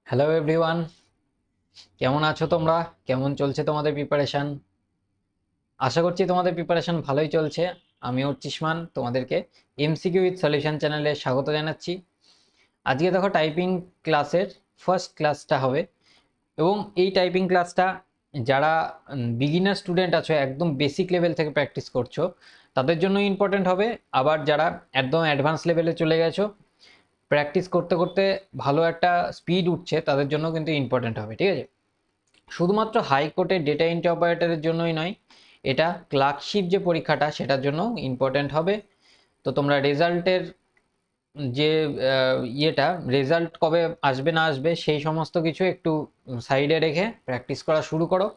Hello everyone, কেমন আছো তোমরা? কেমন চলছে তোমাদের প্রিপারেশন? আশা করছি তোমাদের প্রিপারেশন ভালোই চলছে। আমি উচ্চিষ্মান তোমাদেরকে এমসিকিউ উইথ সলিউশন চ্যানেলে স্বাগত জানাচ্ছি। আজকে দেখো টাইপিং ক্লাসের ফার্স্ট ক্লাসটা হবে, এবং এই টাইপিং ক্লাসটা যারা বিগিনার স্টুডেন্ট আছো, একদম বেসিক লেভেল থেকে প্র্যাকটিস করছো, তাদের জন্য ইম্পর্টেন্ট হবে। আবার যারা একদম অ্যাডভান্স লেভেলে চলে গেছো, প্র্যাকটিস করতে করতে ভালো একটা স্পিড উঠছে, তাদের জন্য কিন্তু ইম্পর্টেন্ট হবে। ঠিক আছে, শুধুমাত্র হাইকোর্টের ডেটা এন্ট্রি অপারেটরের জন্যই নয়, এটা ক্লার্কশিপ যে পরীক্ষাটা সেটার জন্য ইম্পর্ট্যান্ট হবে। তো তোমরা রেজাল্টের যে ইয়েটা, রেজাল্ট কবে আসবে না আসবে সেই সমস্ত কিছু একটু সাইডে রেখে প্র্যাকটিস করা শুরু করো।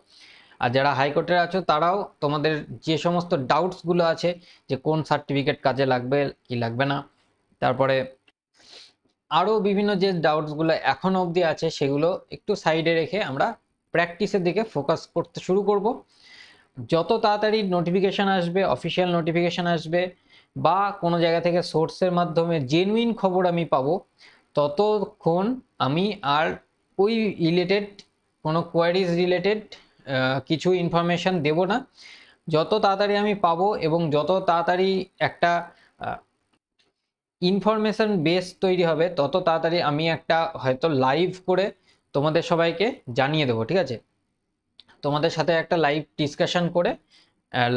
আর যারা হাইকোর্টের আছো তারাও তোমাদের যে সমস্ত ডাউটসগুলো আছে, যে কোন সার্টিফিকেট কাজে লাগবে কি লাগবে না, তারপরে আরও বিভিন্ন যে ডাউটসগুলো এখনও অবধি আছে, সেগুলো একটু সাইডে রেখে আমরা প্র্যাকটিসের দিকে ফোকাস করতে শুরু করব। যত তাড়াতাড়ি নোটিফিকেশান আসবে, অফিসিয়াল নোটিফিকেশান আসবে, বা কোনো জায়গা থেকে সোর্সের মাধ্যমে জেনুইন খবর আমি পাবো, ততক্ষণ আমি আর ওই রিলেটেড কোনো কোয়ারিজ রিলেটেড কিছু ইনফরমেশান দেব না। যত তাড়াতাড়ি আমি পাবো এবং যত তাড়াতাড়ি একটা ইনফরমেশন বেস তৈরি হবে, তত তাড়াতাড়ি আমি একটা হয়তো লাইভ করে তোমাদের সবাইকে জানিয়ে দেবো। ঠিক আছে, তোমাদের সাথে একটা লাইভ ডিসকাশন করে,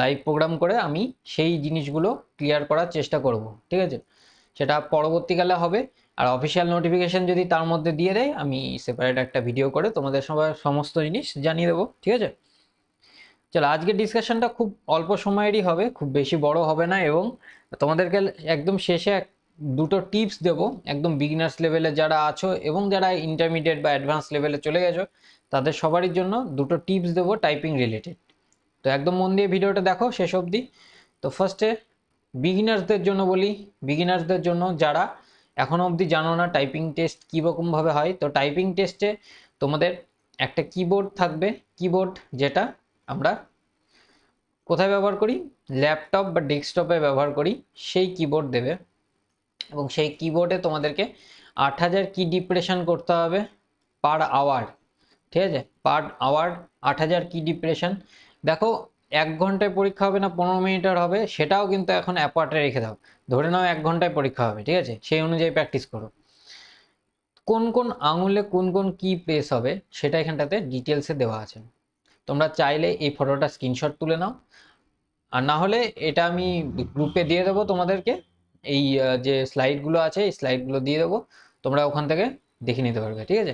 লাইভ প্রোগ্রাম করে আমি সেই জিনিসগুলো ক্লিয়ার করার চেষ্টা করব। ঠিক আছে, সেটা পরবর্তীকালে হবে। আর অফিসিয়াল নোটিফিকেশন যদি তার মধ্যে দিয়ে দেয়, আমি সেপারেট একটা ভিডিও করে তোমাদের সবাই সমস্ত জিনিস জানিয়ে দেবো। ঠিক আছে, চলো আজকের ডিসকাশনটা খুব অল্প সময়েরই হবে, খুব বেশি বড় হবে না, এবং তোমাদেরকে একদম শেষে দুটো টিপস দেব, একদম বিগিনার্স লেভেলে যারা আছো এবং যারা ইন্টারমিডিয়েট বা অ্যাডভান্স লেভেলে চলে গেছো, তাদের সবারই জন্য দুটো টিপস দেবো টাইপিং রিলেটেড। তো একদম মন দিয়ে ভিডিওটা দেখো শেষ অবধি। তো ফার্স্টে বিগিনার্সদের জন্য বলি, বিগিনার্সদের জন্য যারা এখনও অবধি জানো না টাইপিং টেস্ট কীরকমভাবে হয়, তো টাইপিং টেস্টে তোমাদের একটা কিবোর্ড থাকবে। কিবোর্ড যেটা আমরা কোথায় ব্যবহার করি, ল্যাপটপ বা ডেস্কটপে ব্যবহার করি, সেই কিবোর্ড দেবে। এবং সেই কিবোর্ডে তোমাদেরকে 8000 কি ডিপ্রেশন করতে হবে পার আওয়ার। ঠিক আছে, পার আওয়ার 8000 কি ডিপ্রেশন। দেখো, 1 ঘন্টায় পরীক্ষা হবে না 15 মিনিটের হবে, সেটাও কিন্তু এখন অ্যাপার্টে রেখে দাও। ধরে নাও 1 ঘন্টায় পরীক্ষা হবে, ঠিক আছে, সেই অনুযায়ী প্র্যাকটিস করো। কোন কোন আঙুলে কোন কোন কি প্রেস হবে সেটা এখানটাতে ডিটেলসে দেওয়া আছে। তোমরা চাইলে এই ফটোটা স্ক্রিনশট তুলে নাও, আর না হলে এটা আমি গ্রুপে দিয়ে দেবো তোমাদেরকে। এই যে স্লাইডগুলো আছে, এই স্লাইডগুলো দিয়ে দেবো, তোমরা ওখান থেকে দেখে নিতে পারবে। ঠিক আছে,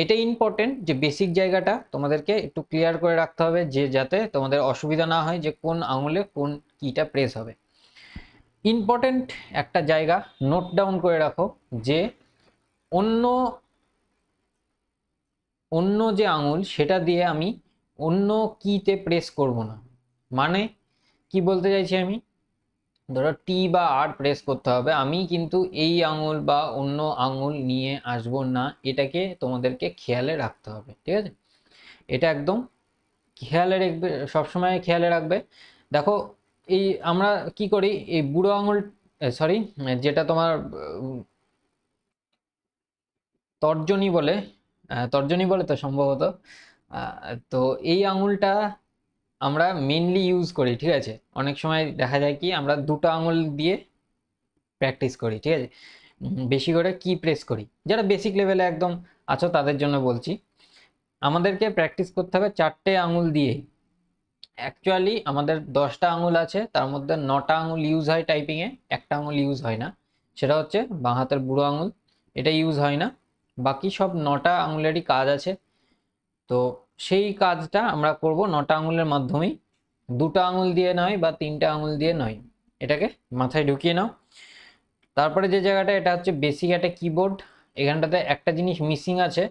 এটা ইম্পর্টেন্ট যে বেসিক জায়গাটা তোমাদেরকে একটু ক্লিয়ার করে রাখতে হবে, যে যাতে তোমাদের অসুবিধা না হয় যে কোন আঙুলে কোন কিটা প্রেস হবে। ইম্পর্টেন্ট একটা জায়গা নোট ডাউন করে রাখো, যে অন্য অন্য যে আঙুল সেটা দিয়ে আমি অন্য কিতে প্রেস করব না। মানে কি বলতে চাইছি আমি, ধরো টি বা আর প্রেস করতে হবে, আমি কিন্তু এই আঙুল বা অন্য আঙুল নিয়ে আসবো না, এটাকে তোমাদেরকে খেয়ালে রাখতে হবে। ঠিক আছে, এটা একদম খেয়ালে রাখবে, সবসময় খেয়ালে রাখবে। দেখো, এই আমরা কি করি, এই বুড়ো আঙুল, সরি, যেটা তোমার তর্জনী বলে, তর্জনী বলে তো সম্ভবত, তো এই আঙুলটা আমরা মেনলি ইউজ করি। ঠিক আছে, অনেক সময় দেখা যায় কি আমরা দুটো আঙুল দিয়ে প্র্যাকটিস করি। ঠিক আছে, বেশি করে কি প্রেস করি। যারা বেসিক লেভেলে একদম আছো তাদের জন্য বলছি, আমাদেরকে প্র্যাকটিস করতে হবে 4টে আঙুল দিয়ে। অ্যাকচুয়ালি আমাদের 10টা আঙুল আছে, তার মধ্যে 9টা আঙুল ইউজ হয় টাইপিংয়ে, একটা আঙুল ইউজ হয় না, সেটা হচ্ছে বাঁ হাতের বুড়ো আঙুল, এটা ইউজ হয় না। বাকি সব 9টা আঙুলেরই কাজ আছে। তো সেই কাজটা আমরা করব 9টা আঙুলের মাধ্যমেই, দুটো আঙুল দিয়ে নয় বা 3টে আঙুল দিয়ে নয়। এটাকে মাথায় ঢুকিয়ে নাও। তারপরে যে জায়গাটা, এটা হচ্ছে বেসিক একটা কিবোর্ড। এখানটাতে একটা জিনিস মিসিং আছে,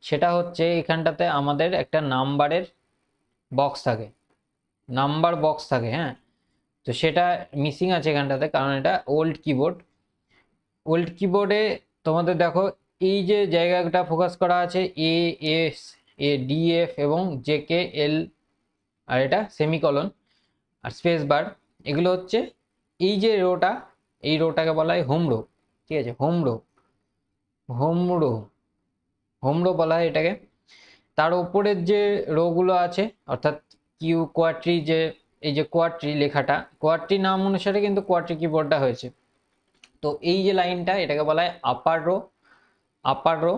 সেটা হচ্ছে এখানটাতে আমাদের একটা নাম্বারের বক্স থাকে, নাম্বার বক্স থাকে। হ্যাঁ, তো সেটা মিসিং আছে এখানটাতে, কারণ এটা ওল্ড কিবোর্ড। ওল্ড কিবোর্ডে তোমাদের দেখো এই যে জায়গাটা ফোকাস করা আছে, এ, এস, এ, ডি, এফ এবং জে, কে, এল, আর এটা সেমিকলন আর স্পেস বার, এগুলো হচ্ছে এই যে রোটা, এই রোটাকে বলা হয় হোম রো। ঠিক আছে, home row, home row, home row বলা হয় এটাকে। তার উপরের যে রোগুলো আছে অর্থাৎ কিউ কোয়াট্রি, যে এই যে কোয়াট্রি লেখাটা, কোয়াট্রি নাম অনুসারে কিন্তু কোয়াট্রি কিবোর্ডটা হয়েছে। তো এই যে লাইনটা এটাকে বলা হয় আপার রো,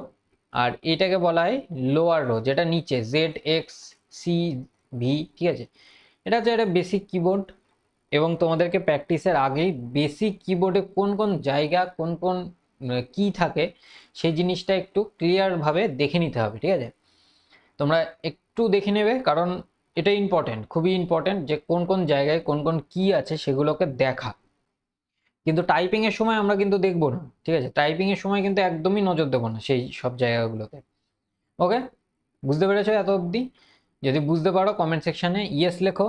আর এটাকে বলা হয় লোয়ার রো, যেটা নিচে জেড এক্স সি ভি, ঠিক আছে। এটা হচ্ছে একটা বেসিক কিবোর্ড, এবং তোমাদেরকে প্র্যাকটিসের আগেই বেসিক কিবোর্ডে কোন কোন জায়গা কোন কোন কি থাকে সেই জিনিসটা একটু ক্লিয়ারভাবে দেখে নিতে হবে, ঠিক আছে। তোমরা একটু দেখে নেবে, কারণ এটা ইম্পর্টেন্ট, খুবই ইম্পর্টেন্ট যে কোন কোন জায়গায় কোন কোন কি আছে সেগুলোকে দেখা। কিন্তু টাইপিং এর সময় আমরা কিন্তু দেখবো না, ঠিক আছে। টাইপিং এর সময় কিন্তু একদমই নজর দেবো না সেই সব জায়গাগুলোতে। ওকে, বুঝতে পেরেছো এত অবধি? যদি বুঝতে পারো কমেন্ট সেকশানে ইয়েস লেখো,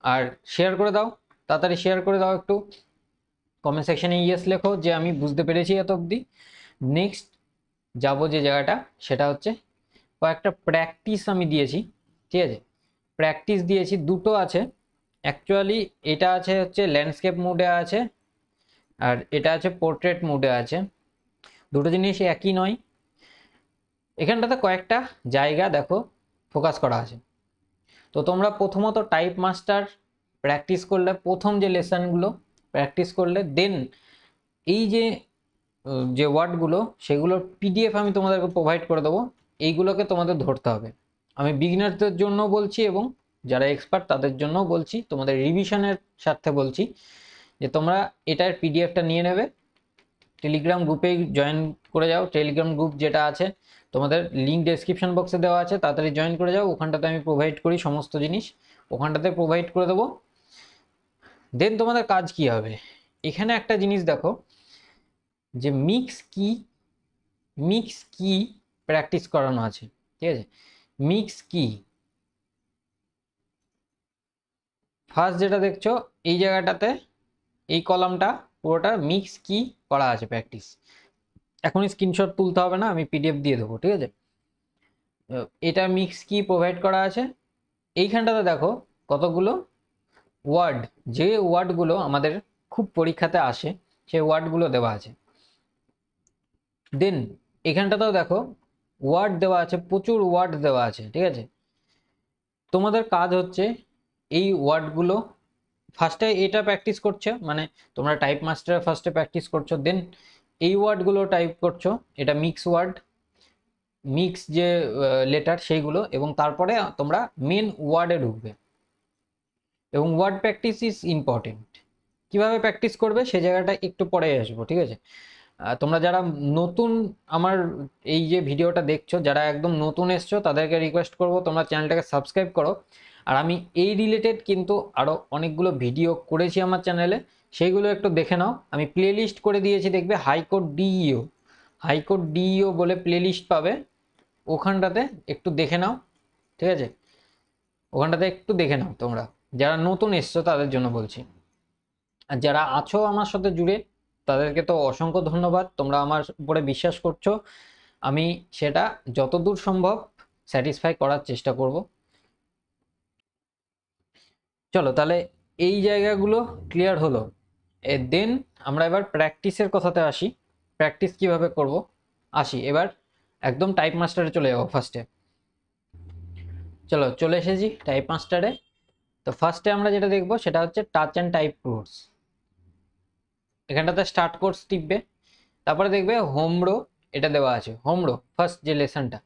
আর শেয়ার করে দাও, তাড়াতাড়ি শেয়ার করে দাও একটু। কমেন্ট সেকশানে ইয়েস লেখো যে আমি বুঝতে পেরেছি এত অবধি। নেক্সট যাবো যে জায়গাটা, সেটা হচ্ছে কয়েকটা প্র্যাকটিস আমি দিয়েছি, ঠিক আছে। প্র্যাকটিস দিয়েছি, দুটো আছে অ্যাকচুয়ালি। এটা আছে হচ্ছে ল্যান্ডস্কেপ মোডে আছে, আর এটা আছে পোর্ট্রেট মোডে আছে। দুটো জিনিস একই নয়। এখানটাতে কয়েকটা জায়গা দেখো ফোকাস করা আছে। তো তোমরা প্রথমত টাইপ মাস্টার প্র্যাকটিস করলে, প্রথম যে লেসনগুলো প্র্যাকটিস করলে, দেন এই যে যে ওয়ার্ডগুলো সেগুলোর পিডিএফ আমি তোমাদেরকে প্রোভাইড করে দেবো। এইগুলোকে তোমাদের ধরতে হবে। আমি বিগিনারদের জন্য বলছি এবং যারা এক্সপার্ট তাদের জন্য বলছি, তোমাদের রিভিশনের স্বার্থে বলছি যে তোমরা এটার পিডিএফটা নিয়ে নেবে, টেলিগ্রাম গ্রুপে জয়েন করে যাও। টেলিগ্রাম গ্রুপ যেটা আছে তোমাদের লিঙ্ক ডেসক্রিপশন বক্সে দেওয়া আছে, তাড়াতাড়ি জয়েন করে যাও। ওখানটাতে আমি প্রোভাইড করি সমস্ত জিনিস, ওখানটাতে প্রোভাইড করে দেবো। দেন তোমাদের কাজ কি হবে, এখানে একটা জিনিস দেখো যে মিক্স কি প্র্যাকটিস করানো আছে, ঠিক আছে। মিক্স কি ফার্স্ট যেটা দেখছো এই জায়গাটাতে, এই কলামটা পুরোটা মিক্স কি করা আছে প্র্যাকটিস। এখনই স্ক্রিনশট তুলতে হবে না, আমি পিডিএফ দিয়ে দেবো, ঠিক আছে। এটা মিক্স কি প্রোভাইড করা আছে। এইখানটাতে দেখো কতগুলো ওয়ার্ড, যে ওয়ার্ডগুলো আমাদের খুব পরীক্ষাতে আসে সেই ওয়ার্ডগুলো দেওয়া আছে। দেন এখানটাতেও দেখো ওয়ার্ড দেওয়া আছে, প্রচুর ওয়ার্ড দেওয়া আছে, ঠিক আছে। তোমাদের কাজ হচ্ছে এই ওয়ার্ডগুলো ফার্স্টে এটা প্র্যাকটিস করছো, মানে তোমরা টাইপ মাস্টারে ফার্স্টে প্র্যাকটিস করছো, দেন এই ওয়ার্ডগুলো টাইপ করছো, এটা মিক্স ওয়ার্ড, মিক্স যে লেটার সেইগুলো, এবং তারপরে তোমরা মেন ওয়ার্ডে ঢুকবে। এবং ওয়ার্ড প্র্যাকটিস ইজ ইম্পর্টেন্ট। কীভাবে প্র্যাকটিস করবে সে জায়গাটা একটু পরে আসবো, ঠিক আছে। তোমরা যারা নতুন আমার এই যে ভিডিওটা দেখছো, যারা একদম নতুন এসছো, তাদেরকে রিকোয়েস্ট করব তোমরা চ্যানেলটাকে সাবস্ক্রাইব করো। আর আমি এই রিলেটেড কিন্তু আরও অনেকগুলো ভিডিও করেছি আমার চ্যানেলে, সেইগুলো একটু দেখে নাও। আমি প্লেলিস্ট করে দিয়েছি, দেখবে হাইকোর্ট ডিইও বলে প্লেলিস্ট পাবে, ওখানটাতে একটু দেখে নাও, ঠিক আছে। ওখানটাতে একটু দেখে নাও তোমরা, যারা নতুন এসছো তাদের জন্য বলছি। আর যারা আছো আমার সাথে জুড়ে, তাদেরকে তো অসংখ্য ধন্যবাদ, তোমরা আমার উপরে বিশ্বাস করছো। আমি সেটা যতদূর সম্ভব স্যাটিসফাই করার চেষ্টা করব। চলো তাহলে এই জায়গাগুলো ক্লিয়ার হলো। দেন আমরা এবার প্র্যাকটিসের কথাতে আসি, প্র্যাকটিস কিভাবে করব আসি। এবার একদম টাইপ মাস্টারে চলে যাবো ফার্স্টে। চলো চলে এসেছি টাইপ মাস্টারে। তো ফার্স্টে আমরা যেটা দেখবো সেটা হচ্ছে টাচ অ্যান্ড টাইপ কোর্স। এখানটাতে স্টার্ট কোর্স টিপবে, তারপরে দেখবে হোম রো, এটা দেওয়া আছে হোম রো ফার্স্ট যে লেসনটা।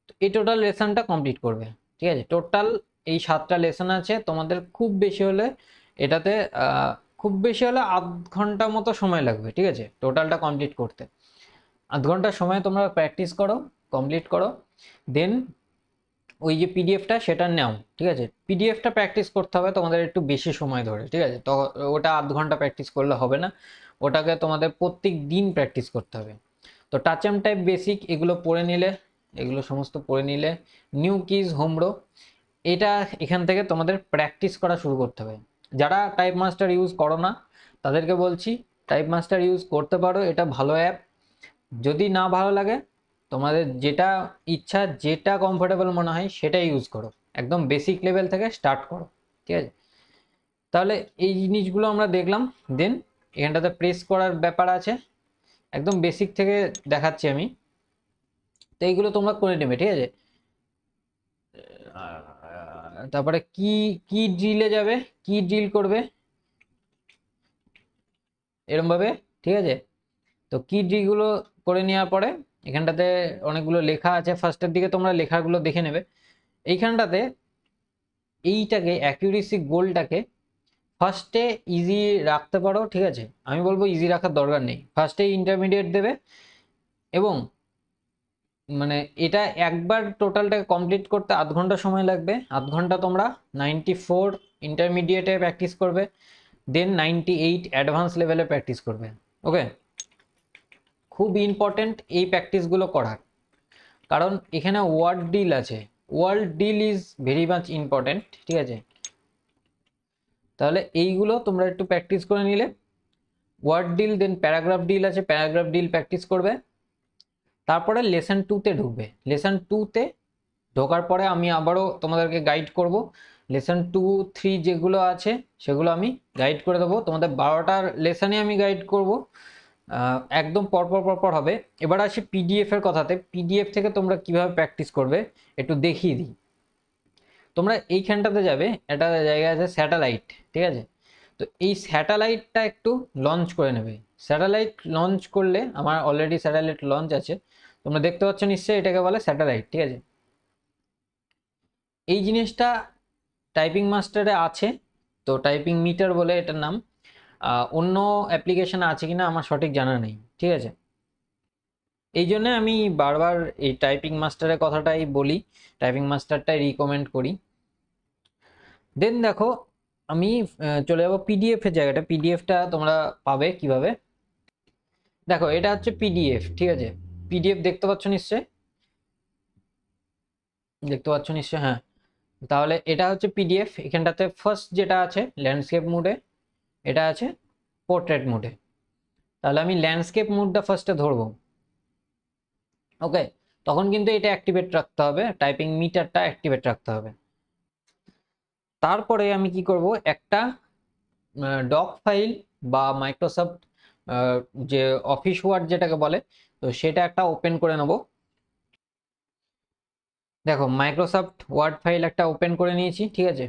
তো এই টোটাল লেসনটা কমপ্লিট করবে, ঠিক আছে। টোটাল এই 7টা লেসন আছে, তোমাদের খুব বেশি হলে এটাতে খুব বেশি হলে আধ ঘন্টা মতো সময় লাগবে, ঠিক আছে, টোটালটা কমপ্লিট করতে। আধ ঘন্টার সময় তোমরা প্র্যাকটিস করো, কমপ্লিট করো। দেন ওই যে পিডিএফটা সেটা নাও, ঠিক আছে। পিডিএফটা প্র্যাকটিস করতে হবে তোমাদের একটু বেশি সময় ধরে, ঠিক আছে। তো ওটা আধ ঘন্টা প্র্যাকটিস করলে হবে না, ওটাকে তোমাদের প্রত্যেক দিন প্র্যাকটিস করতে হবে। তো টাচ অ্যান্ড টাইপ বেসিক এগুলো পড়ে নিলে, এগুলো সমস্ত পড়ে নিলে, নিউ কিজ হোমরো, এটা এখান থেকে তোমাদের প্র্যাকটিস করা শুরু করতে হবে। যারা টাইপ মাস্টার ইউজ করো না তাদেরকে বলছি টাইপ মাস্টার ইউজ করতে পারো, এটা ভালো অ্যাপ। যদি না ভালো লাগে, তোমাদের যেটা ইচ্ছা, যেটা কমফোর্টেবল মনে হয় সেটা ইউজ করো, একদম বেসিক লেভেল থেকে স্টার্ট করো, ঠিক আছে। তাহলে এই জিনিসগুলো আমরা দেখলাম। দেন এখানটাতে প্রেস করার ব্যাপার আছে, একদম বেসিক থেকে দেখাচ্ছি আমি। তো এইগুলো তোমরা করে নেবে, ঠিক আছে। তারপরে কি কি ড্রিলে যাবে, কি ড্রিল করবে এরম ভাবে, ঠিক আছে। তো কি ড্রিলগুলো করে নেওয়ার পরে এখানটাতে অনেকগুলো লেখা আছে, ফার্স্টের দিকে তোমরা লেখাগুলো দেখে নেবে। এইখানটাতে এইটাকে অ্যাকিউরেসি গোলটাকে ফার্স্টে ইজি রাখতে পারো, ঠিক আছে। আমি বলবো ইজি রাখার দরকার নেই, ফার্স্টে ইন্টারমিডিয়েট দেবে এবং মানে এটা একবার টোটালটাকে কমপ্লিট করতে আধ ঘন্টা সময় লাগবে। আধ ঘন্টা তোমরা 94 ইন্টারমিডিয়েটে প্র্যাকটিস করবে, দেন 98 অ্যাডভান্স লেভেলে প্র্যাকটিস করবে। ওকে, খুব ইম্পর্টেন্ট এই প্র্যাকটিসগুলো করার, কারণ এখানে ওয়ার্ড ডিল আছে, word deal is very much important, ঠিক আছে। তাহলে এইগুলো তোমরা একটু প্র্যাকটিস করে নিলে, word deal, then paragraph deal আছে, প্যারাগ্রাফ ডিল প্র্যাকটিস করবে। তারপরে লেসন 2-তে ঢুকবে। লেসন 2-তে ঢোকার পরে আমি আবারও তোমাদেরকে গাইড করব। লেসন 2-3 যেগুলো আছে সেগুলো আমি গাইড করে দেবো তোমাদের। 12টার লেসনে আমি গাইড করব, একদম পরপর পরপর হবে। এবার আসি পিডিএফ এর কথাতে। পিডিএফ থেকে তোমরা কিভাবে প্র্যাকটিস করবে একটু দেখিয়ে দিই। তোমরা এইখানটাতে যাবে, একটা জায়গা আছে স্যাটেলাইট, ঠিক আছে। তো এই স্যাটেলাইটটা একটু লঞ্চ করে নেবে। স্যাটেলাইট লঞ্চ করলে, আমার অলরেডি স্যাটেলাইট লঞ্চ আছে, তোমরা দেখতে পাচ্ছ নিশ্চয়ই, এটাকে বলে স্যাটেলাইট, ঠিক আছে। এই জিনিসটা টাইপিং মাস্টারে আছে, তো টাইপিং মিটার বলে এটার নাম। অন্য অ্যাপ্লিকেশনে আছে কিনা আমার সঠিক জানা নেই, ঠিক আছে। এই জন্য আমি বারবার এই টাইপিং মাস্টারের কথাটাই বলি, টাইপিং মাস্টারটাই রিকমেন্ড করি। দেন দেখো আমি চলে যাবো পিডিএফ এর জায়গাটা। পিডিএফটা তোমরা পাবে কিভাবে, দেখো এটা হচ্ছে পিডিএফ, ঠিক আছে। পিডিএফ দেখতে পাচ্ছ নিশ্চয়, দেখতে পাচ্ছ নিশ্চয়, হ্যাঁ। তাহলে এটা হচ্ছে পিডিএফ। এখানটাতে ফার্স্ট যেটা আছে ল্যান্ডস্কেপ মোডে, এটা আছে পোর্ট্রেট মোডে। তাহলে আমি ল্যান্ডস্কেপ মোডটা ফার্স্টে ধরবো, ওকে। তখন কিন্তু এটা অ্যাক্টিভেট রাখতে হবে, টাইপিং মিটারটা অ্যাক্টিভেট রাখতে হবে। তারপরে আমি কি করব, একটা ডক ফাইল বা মাইক্রোসফট যে অফিস ওয়ার্ড যেটাকে বলে, তো সেটা একটা ওপেন করে নেব। দেখো মাইক্রোসফট ওয়ার্ড ফাইল একটা ওপেন করে নিয়েছি, ঠিক আছে।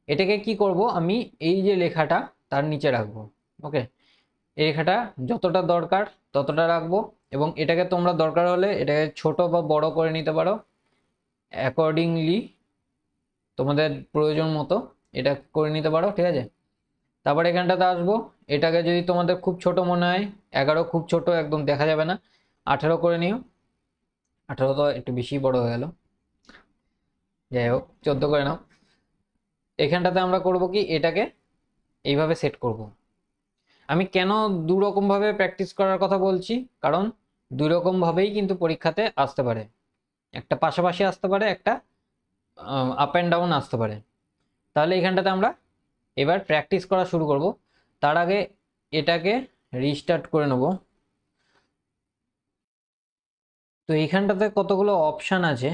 এটাকে কি করব, আমি এই যে লেখাটা তার নিচে রাখবো, ওকে। এই লেখাটা যতটা দরকার ততটা রাখবো, এবং এটাকে তোমরা দরকার হলে এটাকে ছোট বা বড় করে নিতে পারো অ্যাকর্ডিংলি, তোমাদের প্রয়োজন মতো এটা করে নিতে পারো, ঠিক আছে। তারপর এখানটাতে আসবো, এটাকে যদি তোমাদের খুব ছোট মনে হয়, 11 খুব ছোট একদম দেখা যাবে না, 18 করে নিও। 18 তো একটু বেশি বড় হয়ে গেল, যাই হোক 14 করে নাও। এখানটাতে আমরা করব কি, এটাকে এইভাবে সেট করব। আমি কেন দু রকম ভাবে প্র্যাকটিস করার কথা বলছি, কারণ দুই রকম ভাবেই কিন্তু পরীক্ষাতে আসতে পারে, একটা পাশাপাশি আসতে পারে, একটা আপ অ্যান্ড ডাউন আসতে পারে। তাহলে এখানটাতে আমরা এবার প্র্যাকটিস করা শুরু করব। তার আগে এটাকে রিস্টার্ট করে নেব। তো এইখানটাতে কতগুলো অপশান আছে,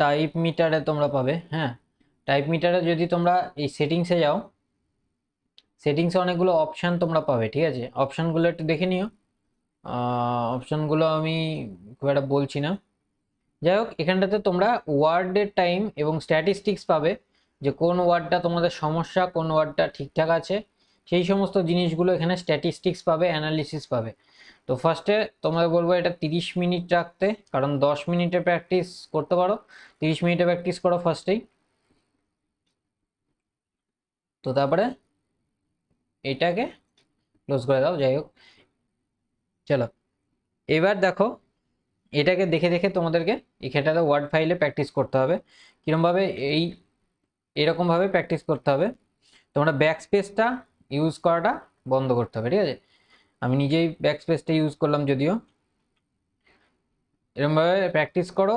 টাইপ মিটারে তোমরা পাবে, হ্যাঁ। টাইপ মিটারে যদি তোমরা এই সেটিংসে যাও, সেটিংসে অনেকগুলো অপশান তোমরা পাবে, ঠিক আছে। অপশানগুলো একটু দেখে নিও। অপশানগুলো আমি খুব একটা বলছি না, যাই হোক। এখানটাতে তোমরা ওয়ার্ডের টাইম এবং স্ট্যাটিস্টিক্স পাবে, যে কোন ওয়ার্ডটা তোমাদের সমস্যা, কোন ওয়ার্ডটা ঠিকঠাক আছে, সেই সমস্ত জিনিসগুলো এখানে স্ট্যাটিস্টিক্স পাবে, অ্যানালিসিস পাবে। তো ফার্স্টে তোমরা বলবো এটা 30 মিনিট রাখতে, কারণ 10 মিনিটে প্র্যাকটিস করতে পারো, 30 মিনিটে প্র্যাকটিস করো ফার্স্টেই। তো তারপরে এটাকে ক্লোজ করে দাও, যাই হোক। চলো এবার দেখো, এটাকে দেখে দেখে তোমাদেরকে এখানটাতে ওয়ার্ড ফাইলে প্র্যাকটিস করতে হবে। কীরকমভাবে, এরকমভাবে প্র্যাকটিস করতে হবে। তোমরা ব্যাক স্পেসটা ইউজ করাটা বন্ধ করতে হবে, ঠিক আছে। আমি নিজেই ব্যাক স্পেসটা ইউজ করলাম যদিও। এরকমভাবে প্র্যাকটিস করো।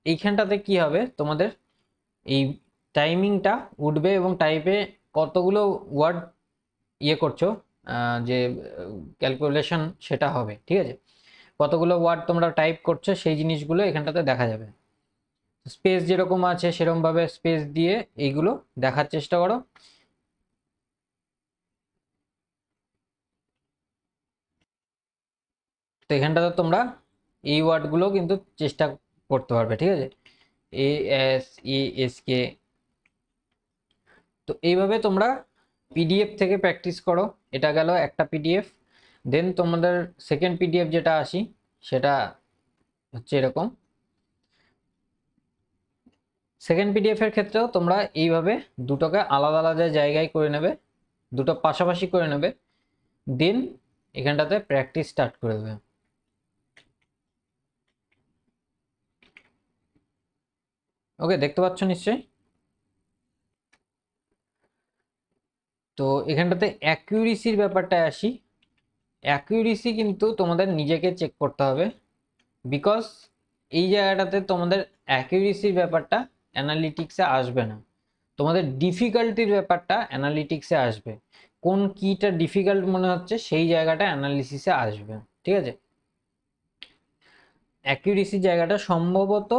এইখানটাতে কি হবে, তোমাদের এই টাইমিংটা উঠবে এবং টাইপে কতগুলো ওয়ার্ড ইয়ে করছো, যে ক্যালকুলেশন সেটা হবে, ঠিক আছে। কতগুলো ওয়ার্ড তোমরা টাইপ করছো সেই জিনিসগুলো এখানটাতে দেখা যাবে। স্পেস যেরকম আছে সেরকমভাবে স্পেস দিয়ে এইগুলো দেখার চেষ্টা করো। তো এখানটাতে তোমরা এই ওয়ার্ডগুলো কিন্তু চেষ্টা করতে পারবে, ঠিক আছে। ASESK। তো এইভাবে তোমরা পিডিএফ থেকে প্র্যাকটিস করো। এটা গেল একটা পিডিএফ। দেন তোমাদের সেকেন্ড পিডিএফ যেটা আসি, সেটা হচ্ছে এরকম। সেকেন্ড পিডিএফ এর ক্ষেত্রেও তোমরা এইভাবে দুটোকে আলাদা আলাদা জায়গায় করে নেবে, দুটো পাশাপাশি করে নেবে। দেন এখানটাতে প্র্যাকটিস স্টার্ট করে দেবে। ওকে, দেখতে পাচ্ছ নিশ্চয়ই। তো এখানটাতে অ্যাকিউরেসির ব্যাপারটা আসি। অ্যাকিউরেসি কিন্তু তোমাদের নিজেকে চেক করতে হবে, বিকজ এই জায়গাটাতে তোমাদের অ্যাকিউরেসির ব্যাপারটা অ্যানালিটিক্সে আসবে না, তোমাদের ডিফিকাল্টির ব্যাপারটা অ্যানালিটিক্সে আসবে। কোন কিটা ডিফিকাল্ট মনে হচ্ছে সেই জায়গাটা অ্যানালিসিসে আসবে, ঠিক আছে। অ্যাকিউরেসির জায়গাটা সম্ভবত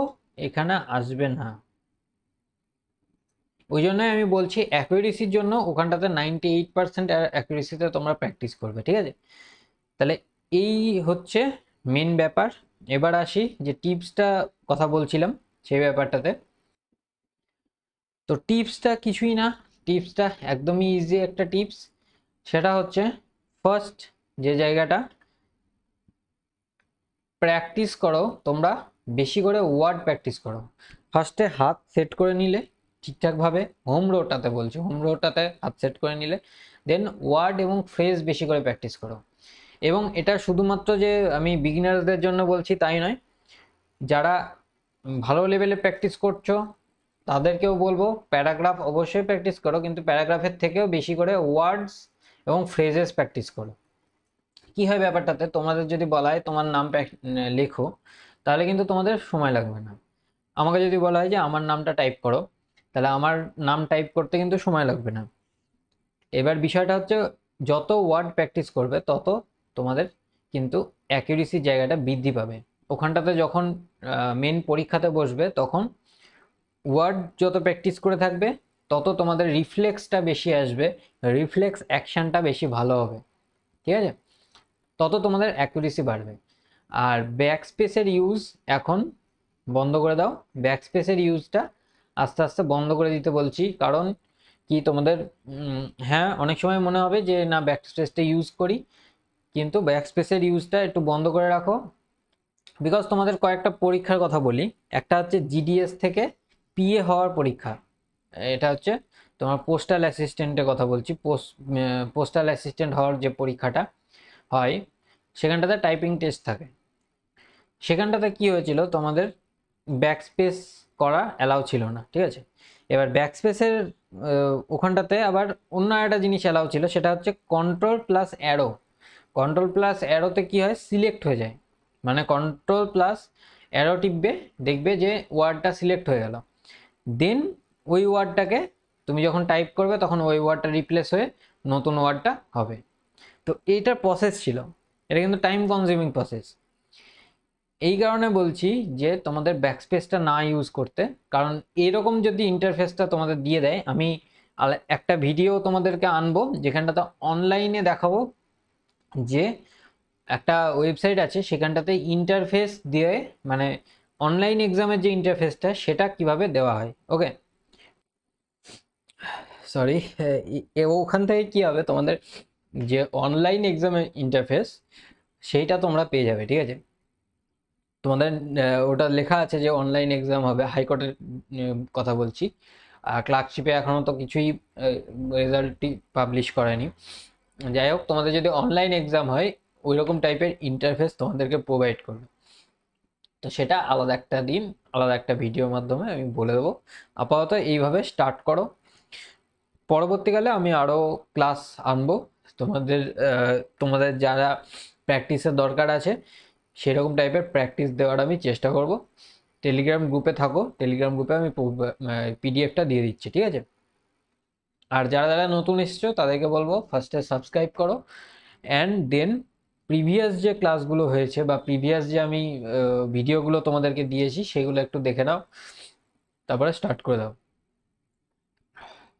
এখানে আসবে না। ওই জন্যই আমি বলছি অ্যাকুরেসির জন্য ওখানটাতে 98% অ্যাকুরেসিতে তোমরা প্র্যাকটিস করবে, ঠিক আছে। তাহলে এই হচ্ছে মেন ব্যাপার। এবার আসি যে টিপসটা কথা বলছিলাম সেই ব্যাপারটাতে। তো টিপসটা কিছুই না, টিপসটা একদমই ইজি একটা টিপস। সেটা হচ্ছে ফার্স্ট যে জায়গাটা প্র্যাকটিস করো তোমরা, বেশি করে ওয়ার্ড প্র্যাকটিস করো। ফার্স্টে হাত সেট করে নিলে ঠিকঠাকভাবে, হোম রোটাতে বলছি, হোম রোটাতে হাত সেট করে নিলে দেন ওয়ার্ড এবং ফ্রেজ বেশি করে প্র্যাকটিস করো। এবং এটা শুধুমাত্র যে আমি বিগিনার্সদের জন্য বলছি তাই নয়, যারা ভালো লেভেলে প্র্যাকটিস করছো তাদেরকেও বলবো প্যারাগ্রাফ অবশ্যই প্র্যাকটিস করো, কিন্তু প্যারাগ্রাফের থেকেও বেশি করে ওয়ার্ডস এবং ফ্রেজেস প্র্যাকটিস করো। কি হয় ব্যাপারটাতে, তোমাদের যদি বলা হয় তোমার নাম লেখো, তাহলে কিন্তু তোমাদের সময় লাগবে না। আমাকে যদি বলা হয় যে আমার নামটা টাইপ করো, তাহলে আমার নাম টাইপ করতে কিন্তু সময় লাগবে না। এবার বিষয়টা হচ্ছে যত ওয়ার্ড প্র্যাকটিস করবে তত তোমাদের কিন্তু অ্যাকিউরেসির জায়গাটা বৃদ্ধি পাবে। ওখানটাতে যখন মেন পরীক্ষাতে বসবে তখন ওয়ার্ড যত প্র্যাকটিস করে থাকবে তত তোমাদের রিফ্লেক্সটা বেশি আসবে, রিফ্লেক্স অ্যাকশনটা বেশি ভালো হবে, ঠিক আছে। তত তোমাদের অ্যাকুরেসি বাড়বে। আর ব্যাক স্পেসের ইউজ এখন বন্ধ করে দাও। ব্যাক স্পেসের ইউজটা আস্তে আস্তে বন্ধ করে দিতে বলছি, কারণ কি তোমাদের হ্যাঁ অনেক সময় মনে হবে যে না ব্যাক স্পেসটা ইউজ করি, কিন্তু ব্যাক স্পেসের ইউজটা একটু বন্ধ করে রাখো। বিকজ তোমাদের কয়েকটা পরীক্ষার কথা বলি। একটা হচ্ছে জিডিএস থেকে পিএ হওয়ার পরীক্ষা, এটা হচ্ছে তোমার পোস্টাল অ্যাসিস্ট্যান্টের কথা বলছি। পোস্টাল অ্যাসিস্ট্যান্ট হওয়ার যে পরীক্ষাটা হয় সেখানটাতে টাইপিং টেস্ট থাকে। সেখানটাতে কি হয়েছিল, তোমাদের ব্যাকস্পেস করা অ্যালাউ ছিল না, ঠিক আছে। এবার ব্যাকস্পেসের ওখানটাতে আবার অন্য একটা জিনিস অ্যালাউ ছিল, সেটা হচ্ছে control plus arrow. Control plus অ্যারোতে কি হয়, সিলেক্ট হয়ে যায়, মানে কন্ট্রোল প্লাস অ্যারো টিপবে, দেখবে যে ওয়ার্ডটা সিলেক্ট হয়ে গেল। দেন ওই ওয়ার্ডটাকে তুমি যখন টাইপ করবে তখন ওই ওয়ার্ডটা রিপ্লেস হয়ে নতুন ওয়ার্ডটা হবে। তো এইটার প্রসেস ছিল, এটা কিন্তু টাইম কনজিউমিং প্রসেস। এই কারণে বলছি যে তোমাদের ব্যাকস্পেসটা না ইউজ করতে, কারণ এরকম যদি ইন্টারফেসটা তোমাদের দিয়ে দেয়, আমি একটা ভিডিও তোমাদেরকে আনবো যেখানটাতে অনলাইনে দেখাবো যে একটা ওয়েবসাইট আছে সেখানটাতে ইন্টারফেস দিয়ে, মানে অনলাইন এক্সামের যে ইন্টারফেসটা সেটা কিভাবে দেওয়া হয়। ওকে, সরি। ওখান থেকে কি হবে, তোমাদের যে অনলাইন এক্সামের ইন্টারফেস সেইটা তোমরা পেয়ে যাবে, ঠিক আছে। তোমাদের ওটা লেখা আছে যে অনলাইন এক্সাম হবে, হাইকোর্টের কথা বলছি। ক্লার্কশিপে এখনও তো কিছুই রেজাল্টই পাবলিশ করেনি। যাই হোক, তোমাদের যদি অনলাইন এক্সাম হয় ওই রকম টাইপের ইন্টারফেস তোমাদেরকে প্রোভাইড করবে। তো সেটা আলাদা একটা দিন আলাদা একটা ভিডিওর মাধ্যমে আমি বলে দেবো। আপাতত এইভাবে স্টার্ট করো, পরবর্তীকালে আমি আরও ক্লাস আনবো তোমাদের। তোমাদের যারা প্র্যাকটিসের দরকার আছে সেরকম টাইপের প্র্যাকটিস দেওয়ার আমি চেষ্টা করব। টেলিগ্রাম গ্রুপে থাকো, টেলিগ্রাম গ্রুপে আমি পিডিএফটা দিয়ে দিচ্ছি, ঠিক আছে। আর যারা যারা নতুন এসেছো তাদেরকে বলবো ফার্স্টে সাবস্ক্রাইব করো, অ্যান্ড দেন প্রিভিয়াস যে ক্লাসগুলো হয়েছে বা প্রিভিয়াস যে আমি ভিডিওগুলো তোমাদেরকে দিয়েছি সেগুলো একটু দেখে নাও, তারপরে স্টার্ট করে দাও,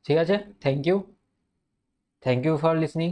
ঠিক আছে। Thank you for listening.